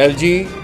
LG,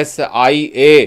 SIA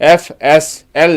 FSL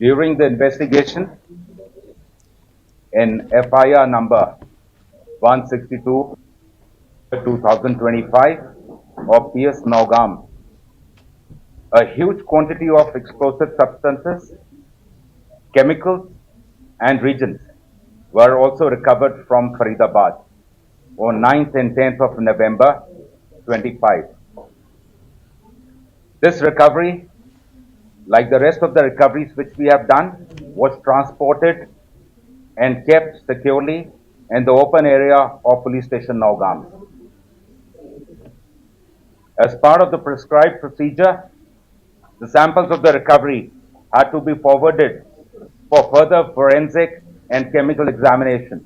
During the investigation in FIR number 162/2025 of PS Nogam, a huge quantity of explosive substances, chemicals and reagents were also recovered from Faridabad on 9th and 10th of November 25. This recovery, like the rest of the recoveries which we have done, was transported and kept securely in the open area of police station Nogam. As part of the prescribed procedure, the samples of the recovery had to be forwarded for further forensic and chemical examination.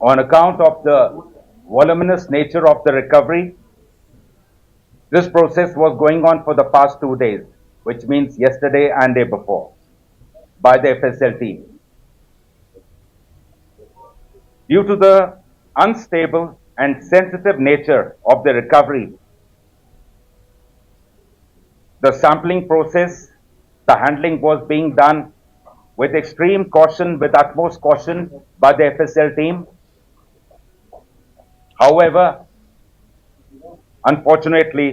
On account of the voluminous nature of the recovery, this process was going on for the past 2 days, which means yesterday and day before, by the FSL team. Due to the unstable and sensitive nature of the recovery, the sampling process, the handling was being done with extreme caution, with utmost caution by the FSL team. However, unfortunately,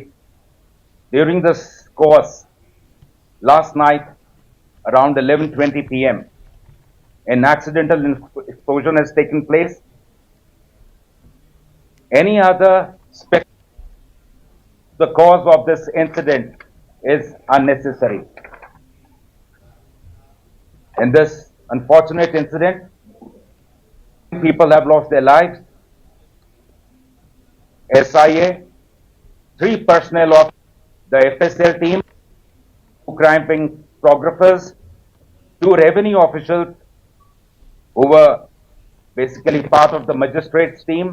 during this course, last night around 11:20 p.m., an accidental explosion has taken place. Any other the cause of this incident is unnecessary. In this unfortunate incident, people have lost their lives. SIA, 3 personnel of the FSL team, 2 crime photographers, 2 revenue officials who were basically part of the magistrates team.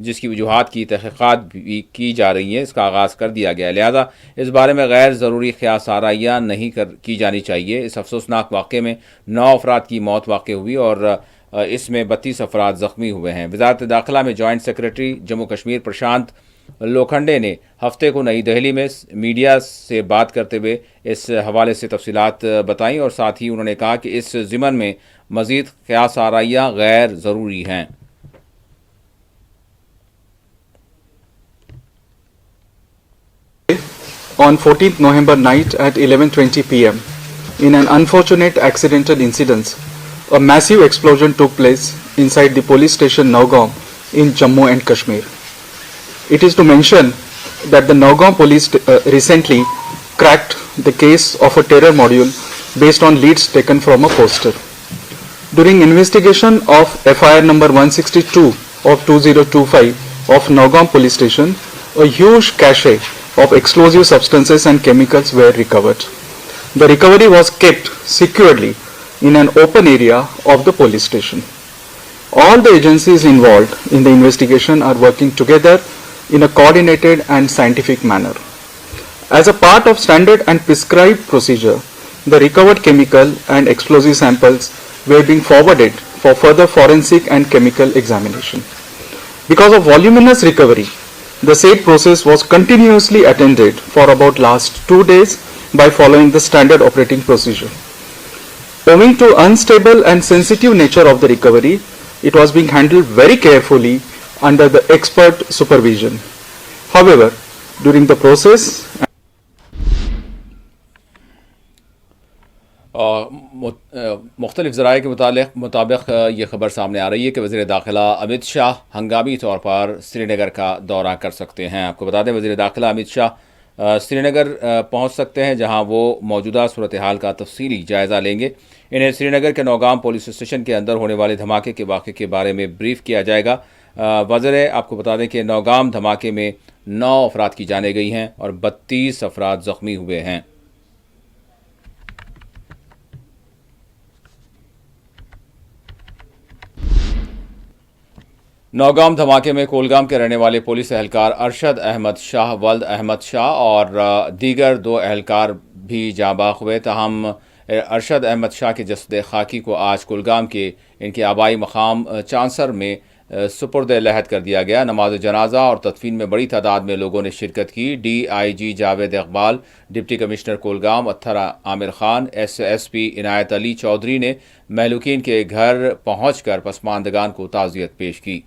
جس کی وجوہات کی تحقیقات بھی کی جا رہی ہیں، اس کا آغاز کر دیا گیا ہے، لہذا اس بارے میں غیر ضروری قیاس آرائیاں نہیں کی جانی چاہیے۔ اس افسوسناک واقعے میں 9 افراد کی موت واقع ہوئی اور اس میں 32 افراد زخمی ہوئے ہیں۔ وزارت داخلہ میں جوائنٹ سیکرٹری جموں کشمیر پرشانت لوکھنڈے نے ہفتے کو نئی دہلی میں میڈیا سے بات کرتے ہوئے اس حوالے سے تفصیلات بتائیں اور ساتھ ہی انہوں نے کہا کہ اس ضمن میں مزید قیاس آرائیاں غیر ضروری ہیں۔ On 14th November night at 11:20 p.m. in an unfortunate accidental incident, a massive explosion took place inside the police station Nagaon in Jammu and Kashmir. It is to mention that the Nagaon police recently cracked the case of a terror module based on leads taken from a poster. During investigation of FIR number 162 of 2025 of Nagaon police station, a huge cache of explosive substances and chemicals were recovered. The recovery was kept securely in an open area of the police station. All the agencies involved in the investigation are working together in a coordinated and scientific manner. As a part of standard and prescribed procedure, the recovered chemical and explosive samples were being forwarded for further forensic and chemical examination. Because of voluminous recovery, the said process was continuously attended for about last 2 days by following the standard operating procedure. Owing to unstable and sensitive nature of the recovery, it was being handled very carefully under the expert supervision. However, during the process مختلف ذرائع کے مطابق یہ خبر سامنے آ رہی ہے کہ وزیر داخلہ امت شاہ ہنگامی طور پر سری نگر کا دورہ کر سکتے ہیں۔ آپ کو بتا دیں وزیر داخلہ امت شاہ سری نگر پہنچ سکتے ہیں، جہاں وہ موجودہ صورتحال کا تفصیلی جائزہ لیں گے۔ انہیں سری نگر کے نوگام پولیس اسٹیشن کے اندر ہونے والے دھماکے کے واقعے کے بارے میں بریف کیا جائے گا۔ آپ کو بتا دیں کہ نوگام دھماکے میں 9 افراد کی جانیں گئی ہیں اور 32 افراد زخمی ہوئے ہیں۔ نوگام دھماکے میں کولگام کے رہنے والے پولیس اہلکار ارشد احمد شاہ ولد احمد شاہ اور دیگر 2 اہلکار بھی جاں بحق ہوئے، تاہم ارشد احمد شاہ کے جسد خاکی کو آج کولگام کے ان کے آبائی مقام چانسر میں سپرد لحد کر دیا گیا۔ نماز جنازہ اور تدفین میں بڑی تعداد میں لوگوں نے شرکت کی۔ D I G Javed Iqbal, deputy commissioner Kulgam Athar Aamir Khan, S P Inayat Ali Chaudhry نے مہلوکین کے گھر پہنچ کر پسماندگان کو تعزیت پیش کی۔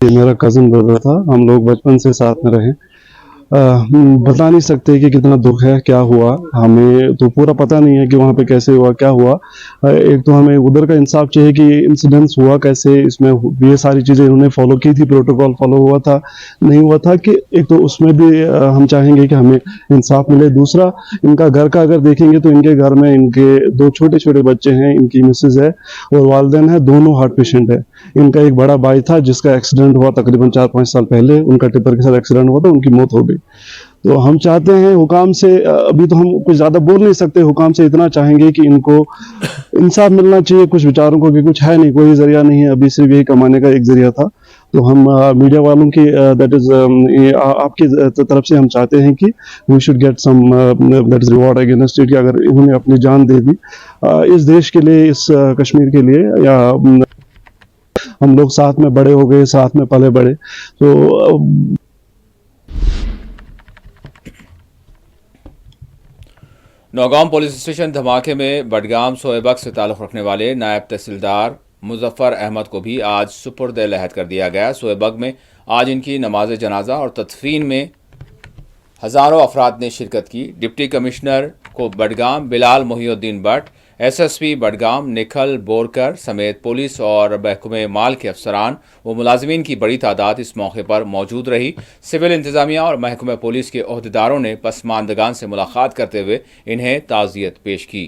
میرا کزن بردر تھا، ہم لوگ بچپن سے ساتھ میں رہے۔ بتا نہیں سکتے کہ کتنا دکھ ہے، کیا ہوا ہمیں تو پورا پتہ نہیں ہے کہ وہاں پہ کیسے ہوا، کیا ہوا۔ ایک تو ہمیں ادھر کا انصاف چاہیے کہ انسیڈنٹس ہوا کیسے، اس میں یہ ساری چیزیں انہوں نے فالو کی تھی، پروٹوکول فالو ہوا تھا نہیں ہوا تھا، کہ ایک تو اس میں بھی ہم چاہیں گے کہ ہمیں انصاف ملے۔ دوسرا، ان کا گھر کا اگر دیکھیں گے تو ان کے گھر میں ان کے 2 چھوٹے چھوٹے بچے ہیں، ان کی مسز ہے اور والدین ہے، دونوں ہارٹ پیشنٹ ہے۔ ان کا ایک بڑا بھائی تھا جس کا ایکسیڈنٹ ہوا تقریباً 4-5 سال پہلے، ان کا ٹپر کے ساتھ ایکسیڈنٹ ہوا تھا، ان کی موت ہو گئی۔ تو ہم چاہتے ہیں حکام سے، ابھی تو ہم کچھ زیادہ بول نہیں سکتے، حکام سے اتنا چاہیں گے کہ ان کو انصاف ملنا چاہیے کچھ بیچاروں کو، کہ کچھ ہے نہیں، کوئی ذریعہ نہیں ہے، ابھی صرف یہی کمانے کا ایک ذریعہ تھا۔ تو ہم میڈیا والوں کی آپ کی طرف سے ہم چاہتے ہیں کہ we should get some that is reward against it, کہ اگر انہوں نے اپنی جان دے دی اس دیش کے لیے، اس کشمیر کے لیے، یا ہم لوگ ساتھ میں بڑے ہو گئے، ساتھ میں پلے بڑے، تو نوگام پولیس اسٹیشن دھماکے میں بڈگام سوئیبگ سے تعلق رکھنے والے نائب تحصیلدار مظفر احمد کو بھی آج سپرد لحد کر دیا گیا۔ سوئیبگ میں آج ان کی نماز جنازہ اور تدفین میں ہزاروں افراد نے شرکت کی۔ ڈپٹی کمشنر کو Budgam Bilal Mohiuddin Bhat, S P Budgam Nikhil Borkar سمیت پولیس اور محکمہ مال کے افسران و ملازمین کی بڑی تعداد اس موقع پر موجود رہی۔ سول انتظامیہ اور محکمہ پولیس کے عہدیداروں نے پسماندگان سے ملاقات کرتے ہوئے انہیں تعزیت پیش کی۔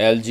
LG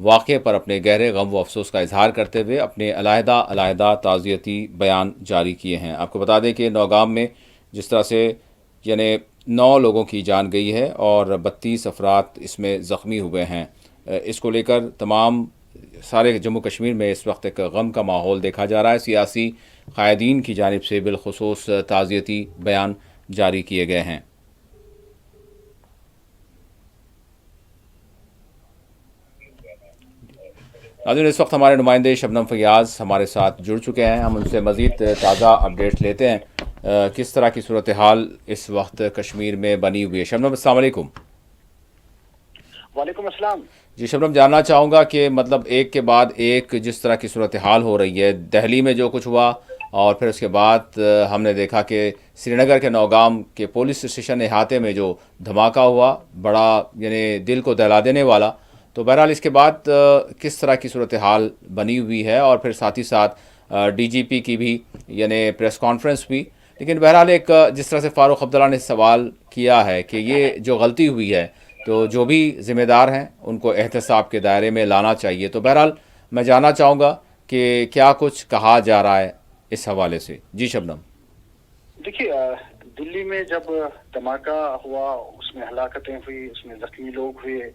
واقعے پر اپنے گہرے غم و افسوس کا اظہار کرتے ہوئے اپنے علیحدہ تعزیتی بیان جاری کیے ہیں۔ آپ کو بتا دیں کہ نوگام میں جس طرح سے یعنی 9 لوگوں کی جان گئی ہے اور 32 افراد اس میں زخمی ہوئے ہیں، اس کو لے کر تمام سارے جموں کشمیر میں اس وقت ایک غم کا ماحول دیکھا جا رہا ہے۔ سیاسی قائدین کی جانب سے بالخصوص تعزیتی بیان جاری کیے گئے ہیں۔ ناظرین، اس وقت ہمارے نمائندے شبنم فیاض ہمارے ساتھ جڑ چکے ہیں، ہم ان سے مزید تازہ اپڈیٹ لیتے ہیں کس طرح کی صورتحال اس وقت کشمیر میں بنی ہوئی ہے۔ شبنم، السلام علیکم۔ وعلیکم السلام۔ جی شبنم، جاننا چاہوں گا کہ مطلب ایک کے بعد ایک جس طرح کی صورتحال ہو رہی ہے، دہلی میں جو کچھ ہوا اور پھر اس کے بعد ہم نے دیکھا کہ سری نگر کے نوگام کے پولیس اسٹیشن احاطے میں جو دھماکہ ہوا، بڑا یعنی دل کو دہلا دینے والا، تو بہرحال اس کے بعد کس طرح کی صورتحال بنی ہوئی ہے، اور پھر ساتھ ہی ساتھ ڈی جی پی کی بھی یعنی پریس کانفرنس بھی، لیکن بہرحال ایک جس طرح سے فاروق عبداللہ نے سوال کیا ہے کہ یہ جو غلطی ہوئی ہے تو جو بھی ذمہ دار ہیں ان کو احتساب کے دائرے میں لانا چاہیے، تو بہرحال میں جاننا چاہوں گا کہ کیا کچھ کہا جا رہا ہے اس حوالے سے۔ جی شبنم۔ دیکھیے، دلی میں جب دھماکہ ہوا، اس میں ہلاکتیں ہوئی، اس میں زخمی لوگ ہوئے،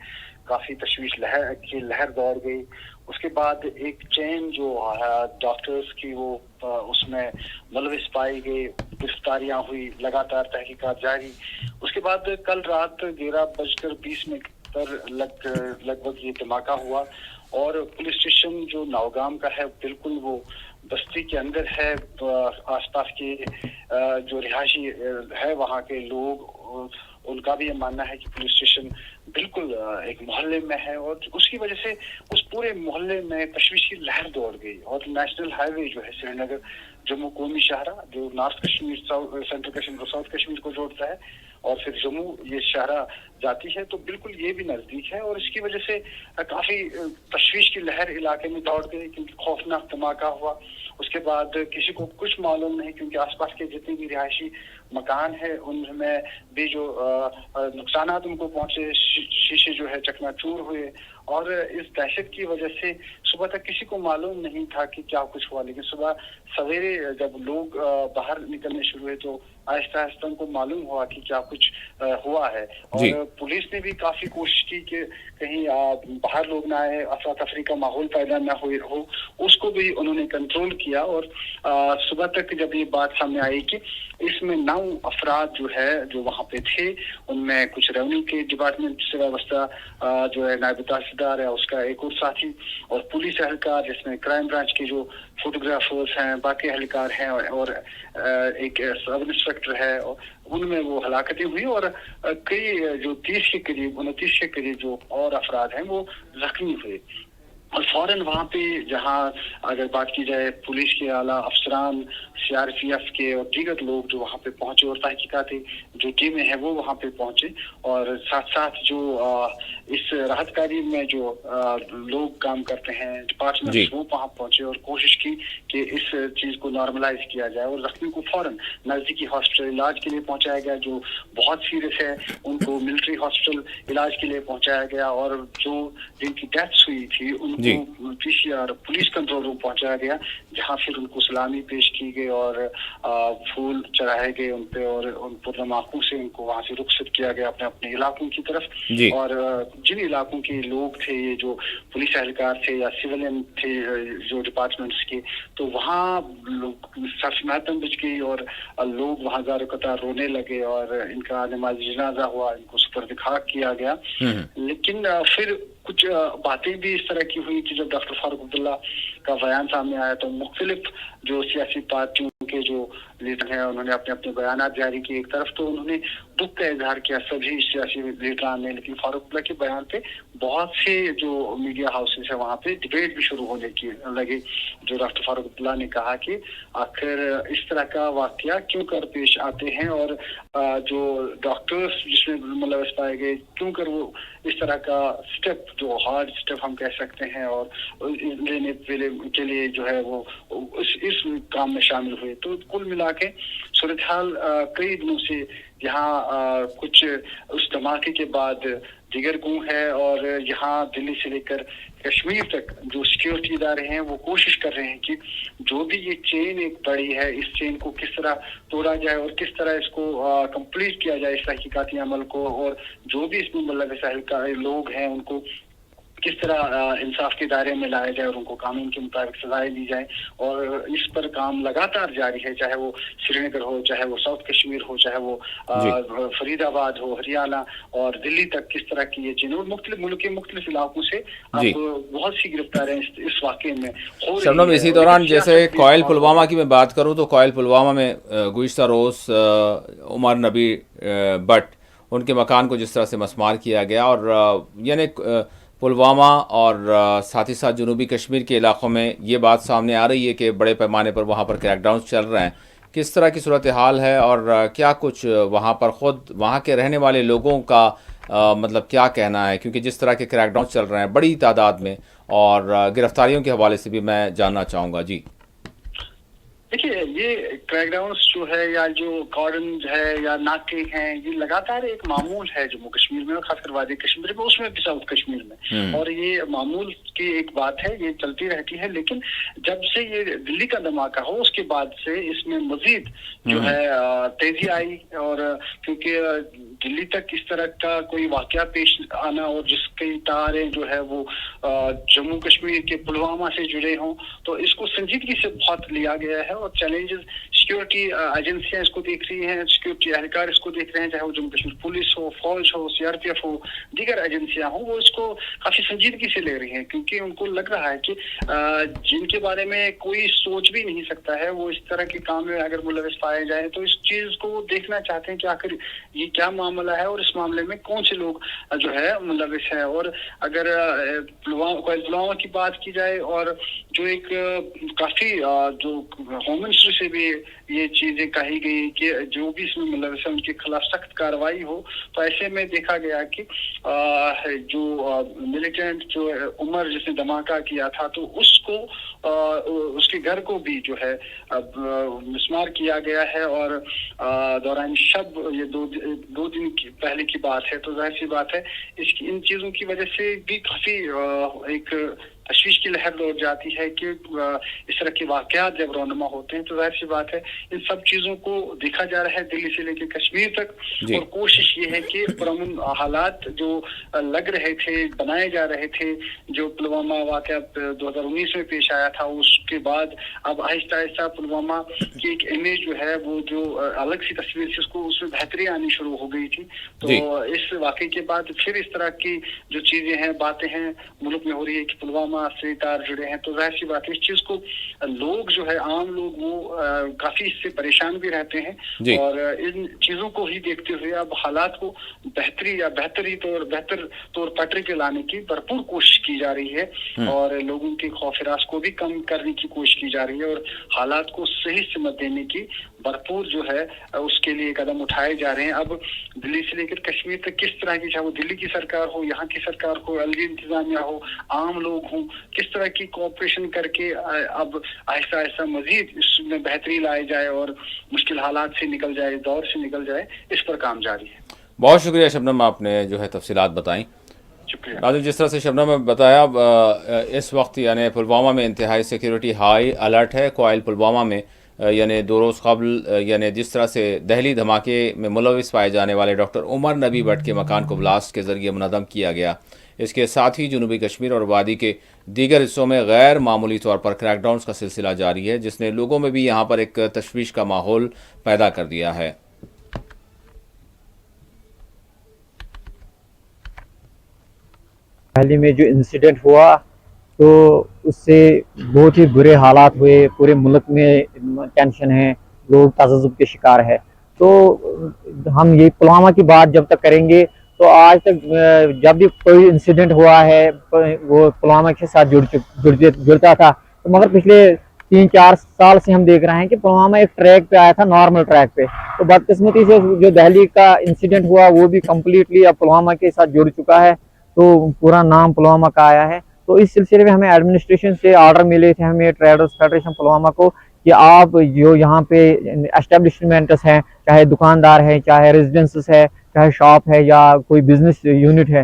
کافی تشویش لہر دوڑ گئی۔ اس کے بعد ایک چین جو ڈاکٹرز کی وہ اس میں ملوث پائی گئی، گرفتاریاں ہوئی، لگاتار تحقیقات جاری۔ اس کے بعد کل رات 11:20 پر لگ بھگ یہ دھماکہ ہوا، اور پولیس اسٹیشن جو نوگام کا ہے بالکل وہ بستی کے اندر ہے۔ آس پاس کے جو رہائشی ہے وہاں کے لوگ، ان کا بھی یہ ماننا ہے کہ پولیس اسٹیشن بالکل ایک محلے میں ہے، اور اس کی وجہ سے اس پورے محلے میں تشویش کی لہر دوڑ گئی۔ اور نیشنل ہائی وے جو ہے سری نگر جموں قومی شاہراہ، جو نارتھ کشمیر سینٹرل کشمیر اور ساؤتھ کشمیر کو جوڑتا ہے، اور پھر جموں یہ شاہراہ جاتی ہے، تو بالکل یہ بھی نزدیک ہے، اور اس کی وجہ سے کافی تشویش کی لہر علاقے میں دوڑ گئی، کیونکہ خوفناک دھماکہ ہوا۔ اس کے بعد کسی کو کچھ معلوم نہیں، کیونکہ آس پاس کے جتنے بھی رہائشی مکان ہے ان میں بھی جو نقصانات ان کو پہنچے، شیشے جو ہے چکنا چور ہوئے، اور اس دہشت کی وجہ سے صبح تک کسی کو معلوم نہیں تھا کہ کیا کچھ ہوا، لیکن صبح سویرے جب لوگ باہر نکلنے شروع ہوئے تو آہستہ آہستہ ان کو معلوم ہوا کہ کیا کچھ ہوا ہے۔ اور پولیس نے بھی کافی کوشش کی کہ کہیں باہر لوگ نہ آئے، افراتفری کا ماحول پیدا نہ ہو، اس کو بھی انہوں نے کنٹرول کیا۔ اور صبح تک جب یہ بات سامنے آئی کہ اس میں 9 افراد جو ہے جو وہاں پہ تھے، ان میں کچھ ریونیو کے ڈپارٹمنٹ سے وابستہ جو ہے نائب تحصیلدار ہے، اس کا ایک اور ساتھی، اور پولیس اہلکار جس میں کرائم برانچ کے جو فوٹوگرافرز ہیں، باقی اہلکار ہیں، اور ایک سب انسپیکٹر ہے، ان میں وہ ہلاکتیں ہوئی، اور کئی جو 29 کے قریب جو اور افراد ہیں وہ زخمی ہوئے۔ اور فوراً وہاں پہ جہاں اگر بات کی جائے پولیس کے اعلیٰ افسران، سی آر پی ایف کے اور دیگر لوگ جو وہاں پہ پہنچے، اور تحقیقاتی جو ٹیمیں ہیں وہ وہاں پہ پہنچے، اور ساتھ ساتھ جو اس راحت کاری میں جو لوگ کام کرتے ہیں ڈپارٹمنٹ، وہ وہاں پہنچے اور کوشش کی کہ اس چیز کو نارملائز کیا جائے، اور زخمی کو فوراً نزدیکی ہاسپٹل علاج کے لیے پہنچایا گیا، جو بہت سیریس ہے ان کو ملٹری ہاسپٹل علاج کے لیے پہنچایا گیا، اور جو جن کی ڈیتھس ہوئی تھی ان کو P C R police control room پہنچایا گیا، جہاں پھر ان کو سلامی پیش کی گئی اور پھول چڑھائے گئے ان پہ، اور ان پرنم آنکھوں سے ان کو وہاں سے رخصت کیا گیا اپنے اپنے علاقوں کی طرف۔ اور جن علاقوں کے لوگ تھے، یہ جو پولیس اہلکار تھے یا سیولین تھے جو ڈپارٹمنٹس کے، تو وہاں سرس محتم بچ گئی، اور لوگ وہاں زار قطار رونے لگے، اور ان کا نماز جنازہ ہوا، ان کو سپرد خاک کیا گیا۔ لیکن پھر کچھ باتیں بھی اس طرح کی ہوئی کہ جب ڈاکٹر فاروق عبداللہ کا بیان سامنے آیا تو مختلف جو سیاسی پارٹیوں کے جو لیڈر ہیں انہوں نے اپنے اپنے بیانات جاری کیے۔ ایک طرف تو انہوں نے دکھ کا اظہار کیا سبھی سیاسی لیڈران نے، لیکن فاروق عبداللہ کے بیان پہ بہت سے جو میڈیا ہاؤسز ہیں وہاں پہ ڈبیٹ بھی شروع ہونے کی لگے، جو ڈاکٹر فاروق عبداللہ نے کہا کہ آخر اس طرح کا واقعہ کیوں کر پیش آتے ہیں، اور جو ڈاکٹرز جس میں ملوث پائے گئے کیوں کر وہ اس طرح کا اسٹیپ جو ہارڈ اسٹیپ ہم کہہ سکتے ہیں اور لینے کے لیے جو ہے وہ اس کام میں شامل ہوئے۔ تو کل ملا کے صورتحال کئی دنوں سے یہاں کچھ اس دھماکے کے بعد دیگر گوں ہے، اور یہاں دلی سے لے کر کشمیر تک جو سیکیورٹی ادارے ہیں وہ کوشش کر رہے ہیں کہ جو بھی یہ چین ایک بڑی ہے، اس چین کو کس طرح توڑا جائے اور کس طرح اس کو کمپلیٹ کیا جائے، اس تحقیقاتی عمل کو، اور جو بھی اس میں ملوث لوگ ہیں ان کو کس طرح انصاف کے دائرے میں لایا جائے اور ان کو قانون کے مطابق سزائیں دی جائیں. اور اس پر کام لگاتار جاری ہے، چاہے وہ سری نگر ہو، چاہے وہ ساؤتھ کشمیر ہو، چاہے وہ فرید آباد ہو، ہریانہ اور دلی تک. کس طرح کی یہ چیزیں اور مختلف ملک کے مختلف علاقوں سے اب بہت سی گرفتاریاں اس واقعے میں ہو رہی ہیں. شبنم، اسی دوران جیسے کوئل پلوامہ کی میں بات کروں تو کوئل پلوامہ میں گزشتہ روز عمر نبی بٹ ان کے مکان کو جس طرح سے مسمار کیا گیا، اور یعنی پلوامہ اور ساتھ ہی ساتھ جنوبی کشمیر کے علاقوں میں یہ بات سامنے آ رہی ہے کہ بڑے پیمانے پر وہاں پر کریک ڈاؤنز چل رہے ہیں. کس طرح کی صورتحال ہے اور کیا کچھ وہاں پر خود وہاں کے رہنے والے لوگوں کا مطلب کیا کہنا ہے؟ کیونکہ جس طرح کے کریک ڈاؤنز چل رہے ہیں بڑی تعداد میں، اور گرفتاریوں کے حوالے سے بھی میں جاننا چاہوں گا. جی دیکھیے، یہ کریک ڈاؤنس جو ہے یا جو کارڈن ہے یا ناکے ہیں، یہ لگاتار ایک معمول ہے جموں کشمیر میں، اور خاص کر وادی کشمیر میں، اس میں بھی ساؤتھ کشمیر میں. اور یہ معمول کی ایک بات ہے، یہ چلتی رہتی ہے. لیکن جب سے یہ دلی کا دھماکہ ہو اس کے بعد سے اس میں مزید جو ہے تیزی آئی. اور کیونکہ دلی تک اس طرح کا کوئی واقعہ پیش آنا اور جس کی تاریں جو ہے وہ جموں کشمیر کے پلوامہ سے جڑے ہوں، تو اس کو سنجیدگی سے بہت لیا گیا ہے. اور چیلنجز سیکیورٹی ایجنسیاں اس کو دیکھ رہی ہیں، سیکیورٹی اہلکار اس کو دیکھ رہے ہیں، چاہے وہ جموں کشمیر پولیس ہو، فوج ہو، سی آر پی ایف ہو، دیگر ایجنسیاں ہوں، وہ اس کو کافی سنجیدگی سے لے رہی ہیں. کیونکہ ان کو لگ رہا ہے کہ جن کے بارے میں کوئی سوچ بھی نہیں سکتا ہے، وہ اس طرح کے کام میں اگر ملوث پائے جائیں تو اس چیز کو وہ دیکھنا چاہتے ہیں کہ آخر یہ کیا معاملہ ہے اور اس معاملے میں کون سے لوگ جو ہے ملوث ہیں. اور اگر پلوامہ کی بات کی جائے، اور جو ایک کافی جو ہوم منسٹری سے بھی یہ چیزیں کہی گئی کہ جو بھی اس میں ملوث ہے ان کے خلاف سخت کارروائی ہو، تو ایسے میں دیکھا گیا کہ جو ملیٹنٹ جو عمر جس نے دھماکہ کیا تھا، تو اس کو اس کے گھر کو بھی جو ہے مسمار کیا گیا ہے. اور دوران شب یہ دو دن پہلے کی بات ہے، تو ظاہر سی بات ہے ان چیزوں کی وجہ سے بھی کافی ایک تشویش کی لہر دوڑ جاتی ہے کہ اس طرح کے واقعات جب رونما ہوتے ہیں تو ظاہر سی بات ہے ان سب چیزوں کو دیکھا جا رہا ہے دلی سے لے کے کشمیر تک. اور کوشش یہ ہے کہ پرامن حالات جو لگ رہے تھے، بنائے جا رہے تھے، جو پلوامہ واقعہ 2019 میں پیش آیا تھا، اس کے بعد اب آہستہ آہستہ پلوامہ کی ایک امیج جو ہے وہ جو الگ سی تصویر سے اس میں بہتری آنی شروع ہو گئی تھی. تو اس واقعے کے بعد پھر اس طرح کی جو چیزیں ہیں، باتیں ہیں ملک میں ہو رہی ہے کہ پلوامہ سے تار جڑے ہیں، تو ظاہر سی بات ہے اس چیز کو لوگ جو ہے عام لوگ وہ کافی اس سے پریشان بھی رہتے ہیں. اور ان چیزوں کو ہی دیکھتے ہوئے اب حالات کو بہتر طور پٹری پہ لانے کی بھرپور کوشش کی جا رہی ہے، اور لوگوں کے خوف ہراس کو بھی کم کرنے کی کوشش کی جا رہی ہے، اور حالات کو صحیح سمت دینے کی بھرپور جو ہے اس کے لیے قدم اٹھائے جا رہے ہیں. اب دلی سے لے کر کشمیر تک کس طرح کی، چاہے وہ دلی کی سرکار ہو، یہاں کی سرکار ہو، علی انتظامیہ ہو، عام لوگ ہوں، کس طرح کی کوآپریشن کر کے اب آہستہ آہستہ مزید اس میں بہتری لائے جائے اور مشکل حالات سے نکل جائے، دور سے نکل جائے، اس پر کام جاری ہے. بہت شکریہ شبنم، آپ نے جو ہے تفصیلات بتائیں. ناظرین، جس طرح سے شبنم نے بتایا، اس وقت یعنی پلوامہ میں انتہائی سیکیورٹی ہائی الرٹ ہے. کوئل پلوامہ میں یعنی 2 روز قبل یعنی جس طرح سے دہلی دھماکے میں ملوث پائے جانے والے ڈاکٹر عمر نبی بٹ کے مکان کو بلاسٹ کے ذریعے منہدم کیا گیا. اس کے ساتھ ہی جنوبی کشمیر اور وادی کے دیگر حصوں میں غیر معمولی طور پر کریک ڈاؤنز کا سلسلہ جاری ہے، جس نے لوگوں میں بھی یہاں پر ایک تشویش کا ماحول پیدا کر دیا ہے. دہلی میں جو انسیڈنٹ ہوا تو اس سے بہت ہی برے حالات ہوئے، پورے ملک میں ٹینشن ہے، لوگ تعصب کے شکار ہے. تو ہم یہ پلوامہ کی بات جب تک کریں گے تو آج تک جب بھی کوئی انسیڈنٹ ہوا ہے وہ پلوامہ کے ساتھ جڑتا تھا. تو مگر پچھلے 3-4 سال سے ہم دیکھ رہے ہیں کہ پلوامہ ایک ٹریک پہ آیا تھا، نارمل ٹریک پہ. تو بدقسمتی سے جو دہلی کا انسیڈنٹ ہوا وہ بھی کمپلیٹلی اب پلوامہ کے ساتھ جڑ چکا ہے، تو پورا نام پلوامہ کا آیا ہے. تو اس سلسلے میں ہمیں ایڈمنسٹریشن سے آرڈر ملے تھے، ہمیں ٹریڈرز فیڈریشن پلوامہ کو، کہ آپ جو یہاں پہ اسٹیبلشمنٹس ہیں، چاہے دکاندار ہے، چاہے ریزیڈنسز ہے، چاہے شاپ ہے یا کوئی بزنس یونٹ ہے،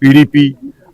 PDP,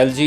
LG,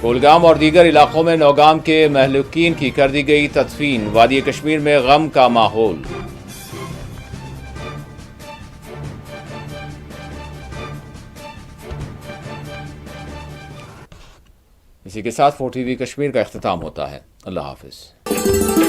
کولگام اور دیگر علاقوں میں نوگام کے مہلوکین کی کر دی گئی تدفین، وادی کشمیر میں غم کا ماحول۔ اسی کے ساتھ 4 TV کشمیر کا اختتام ہوتا ہے۔ اللہ حافظ۔